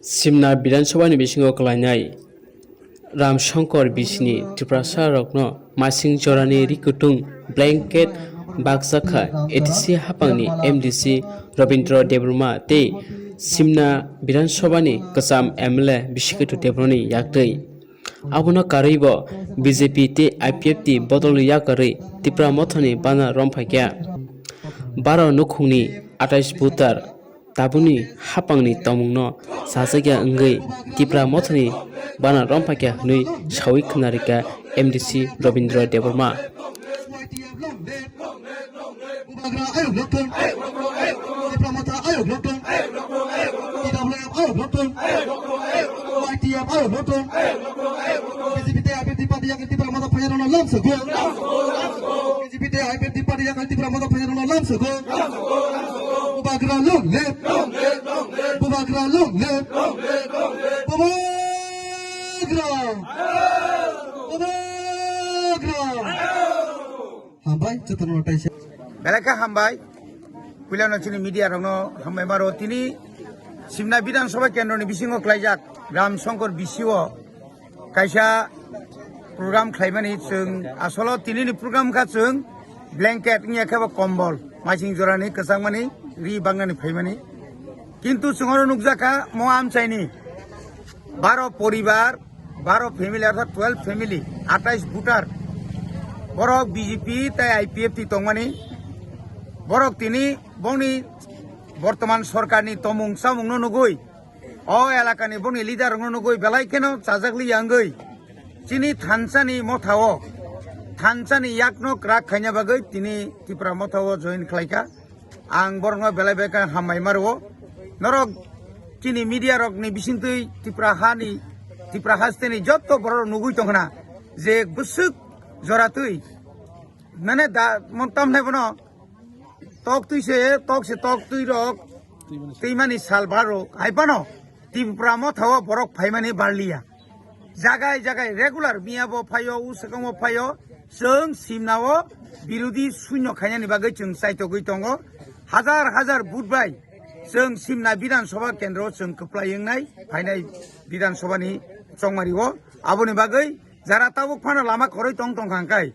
सिमना विधानसभानि बिसिङाव खालायनाय रामशंकर बिसिनि त्रिपुरासा रत्न मासिं जरानि रिकुटुं ब्लेंकेट बागजाखा एटीसी हापांनि एमडीसी रवीन्द्र देबरमा ते सिमना विधानसभानि गोजाम एमएलए बिसिकटु देब्रनि याक्तै आबुना कारैबो बीजेपी ते आईपीएफ ति बदल याकरै त्रिपुरा मथनि बाना रमफाइया 12 नुखुंनि 28 भोटार ताबुनि हापांनि तमुंनो साजाया अंगै त्रिपुरा मथनि बाना रमफाइया हनै सावि खोनारिका MDC Rabindra Debbarma Belaka hambai, kuliah nacini media rongno hambai maro tini Simna Vidansabha Kendro ni bisingo klaijak Ram Shankar bisiwo kaisa program khlaimani chung asolo tini ni program kha chung blanket ni akaba kombol masing jorani kesangmani ri bangani phaimani kintu chungoro nukjaka mo amchaini 12 পরিবার 12 family অর্থাৎ 12 family 28 voter বরক BJP তাই IPF তি তংমানি বরক তিনি বংনি বর্তমান সরকারনি তমুং সামুং নগৈ অ এলাকানি বংনি leader নগৈ বেলাই কেন চাজাকলি আঙ্গৈ চিনি থানসানি মথাও থানসানি ইয়াকনো ক্রাক খাইনা বাগৈ তিনি ত্রিপুরা মথাও জয়েন খাইকা আং বরং বেলাই বেকা হামাই মারো নরক চিনি মিডিয়া রকনি বিসিংতৈ ত্রিপুরা হাস্তেনি যত বড় নগৈ তংনা যে বুসুক জরাতৈ মানে মন্তাম নাই বনো tok tui rok tuimani sal baro aibano Tripura mothawo borok phaimani barliya jagai regular miabo phayo usakamo phayo जों सिमनाओ बिरोधी शून्य खायनानि बागै जों साइटगै दङ हाजार बुथ बाय जों सिमना विधानसभा केन्द्र जों खोप्लायनाय फायनाय विधानसभानि चंमारिओ आबोनि बागै जारा ताबुक फाना लामा खरै तंखांखाय